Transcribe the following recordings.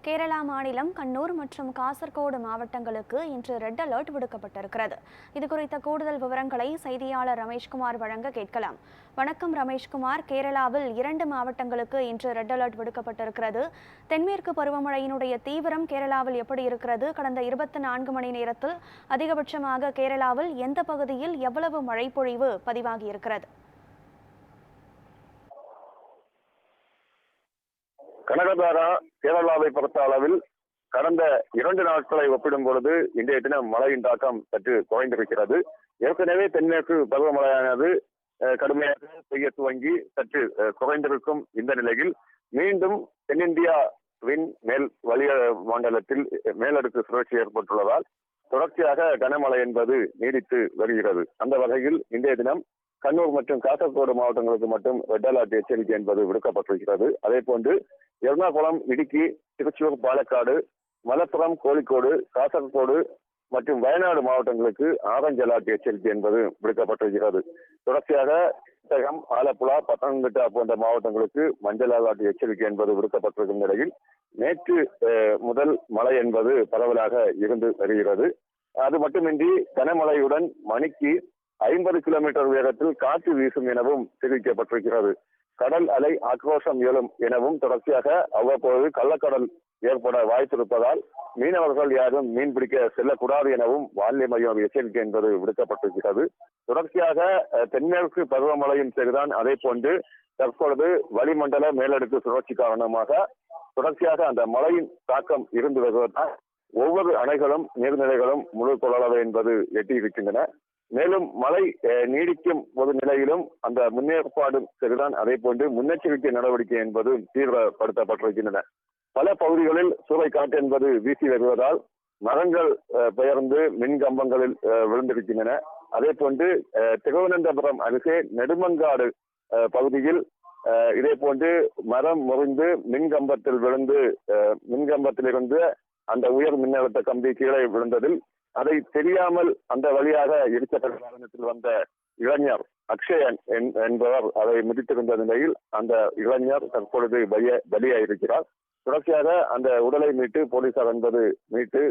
கேரளா மாநிலம் கண்ணூர் மற்றும் காசர்கோடு மாவட்டங்களுக்கு இன்று ரெட் அலர்ட் விடுக்கப்பட்டிருக்கிறது. இதுகுறித்த கூடுதல் விவரங்களை செய்தியாளர் ரமேஷ்குமார் வழங்க கேட்கலாம். வணக்கம் ரமேஷ்குமார். கேரளாவில் 2 மாவட்டங்களுக்கு இன்று ரெட் அலர்ட் விடுக்கப்பட்டிருக்கிறது. தென்மேற்கு பருவமழையினுடைய தீவிரம் கேரளாவில் எப்படி இருக்கிறது? கடந்த 24 மணி நேரத்தில் அதிகபட்சமாக கேரளாவில் எந்த பகுதியில் எவ்வளவு மழை பொழிவு பதிவாகி இருக்கிறது? கனகதாரா கேரளாவை பொறுத்த அளவில் கடந்த 2 நாட்களை ஒப்பிடும் பொழுது இன்றைய தினம் மழையின் தாக்கம் சற்று குறைந்திருக்கிறது. ஏற்கனவே தென்மேற்கு பருவமழையானது கடுமையாக பெய்ய துவங்கி சற்று குறைந்திருக்கும் இந்த நிலையில் மீண்டும் தென்னிந்தியாவின் மேல் வலிய மண்டலத்தில் மேலடுக்கு சுழற்சி ஏற்பட்டுள்ளதால் தொடர்ச்சியாக கனமழை என்பது நீடித்து வருகிறது. அந்த வகையில் இன்றைய தினம் கண்ணூர் மற்றும் காசர்கோடு மாவட்டங்களுக்கு மட்டும் ரெட் அலர்ட் எச்சரிக்கை என்பது விடுக்கப்பட்டிருக்கிறது. அதே போன்று எர்ணாகுளம், இடுக்கி, திருச்சூர், பாலக்காடு, மலப்புரம், கோழிக்கோடு, காசர்கோடு மற்றும் வயநாடு மாவட்டங்களுக்கு ஆரஞ்சு அலர்ட் எச்சரிக்கை என்பது விடுக்கப்பட்டிருக்கிறது. தொடர்ச்சியாக தமிழகம், ஆலப்புழா, பத்தனംതിട്ട போன்ற மாவட்டங்களுக்கு மஞ்சள் அலர்ட் எச்சரிக்கை என்பது விடுக்கப்பட்டிருக்கும் நிலையில் நேற்று முதல் மழை என்பது பரவலாக இருந்து வருகிறது. அது மட்டுமின்றி கனமழையுடன் மணிக்கு 50 கிலோமீட்டர் வேகத்தில் காற்று வீசும் எனவும் தெரிவிக்கப்பட்டிருக்கிறது. கடல் அலை ஆக்ரோஷம் எழும் எனவும் தொடர்ச்சியாக அவ்வப்போது கள்ளக்கடல் ஏற்பட வாய்ப்பிருப்பதால் மீனவர்கள் யாரும் மீன்பிடிக்க செல்லக்கூடாது எனவும் வானிலை மையம் எச்சரிக்கை என்பது விடுக்கப்பட்டிருக்கிறது. தொடர்ச்சியாக தென்மேற்கு பருவமழையும் சரிதான். அதே போன்று தற்பொழுது வளிமண்டல மேலடுக்கு சுழற்சி காரணமாக தொடர்ச்சியாக அந்த மழையின் தாக்கம் இருந்து வருவதால் ஒவ்வொரு அணைகளும் நீர்நிலைகளும் முழு கொள்ளளவு என்பது எட்டியிருக்கின்றன. மேலும் மழை நீடிக்கும் ஒரு நிலையிலும் அந்த முன்னேற்பாடும் சரிதான். அதே போன்று முன்னெச்சரிக்கை நடவடிக்கை என்பது தீவிரப்படுத்தப்பட்டிருக்கின்றன. பல பகுதிகளில் சூறைக்காற்று என்பது வீசி வருவதால் மரங்கள் பெயர்ந்து மின் கம்பங்களில் விழுந்திருக்கின்றன. அதே போன்று திருவனந்தபுரம் அருகே நெடுமங்காடு பகுதியில் இதே போன்று மரம் முறிந்து மின்கம்பத்தில் விழுந்து மின்கம்பத்திலிருந்து அந்த உயர் மின்னழுத்த கம்பி கீழே விழுந்ததில் அதை தெரியாமல் அந்த வழியாக இருக்கப்பட்ட வாகனத்தில் வந்த இளைஞர் அக்ஷயன் என்பவர் அதை மிதித்திருந்த நிலையில் அந்த இளைஞர் தற்பொழுது பலியாயிருக்கிறார். தொடர்ச்சியாக அந்த உடலை மீட்டு போலீசார் என்பது மீட்டு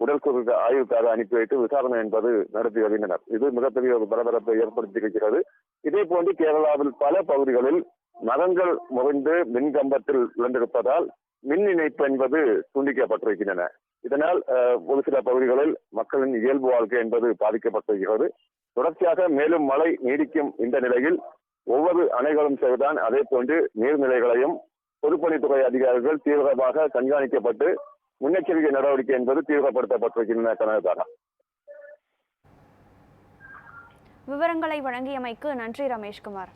உடல் குறித்த ஆய்வுக்காக அனுப்பி வைத்து விசாரணை என்பது நடத்தி வருகின்றனர். இது மிகப்பெரிய ஒரு பரபரப்பை ஏற்படுத்தியிருக்கிறது. இதே போன்று கேரளாவில் பல பகுதிகளில் மரங்கள் முறிந்து மின்கம்பத்தில் விழுந்திருப்பதால் மின் இணைப்பு என்பது துண்டிக்கப்பட்டிருக்கின்றன. இதனால் ஒரு சில பகுதிகளில் மக்களின் இயல்பு வாழ்க்கை என்பது பாதிக்கப்பட்டிருக்கிறது. தொடர்ச்சியாக மேலும் மழை நீடிக்கும் இந்த நிலையில் ஒவ்வொரு அணைகளும் சரிதான். அதே போன்று நீர்நிலைகளையும் பொதுப்பணித்துறை அதிகாரிகள் தீவிரமாக கண்காணிக்கப்பட்டு முன்னெச்சரிக்கை நடவடிக்கை என்பது தீவிரப்படுத்தப்பட்டிருக்கின்றன. கனகதாரா, விவரங்களை வழங்கியமைக்கு நன்றி ரமேஷ்குமார்.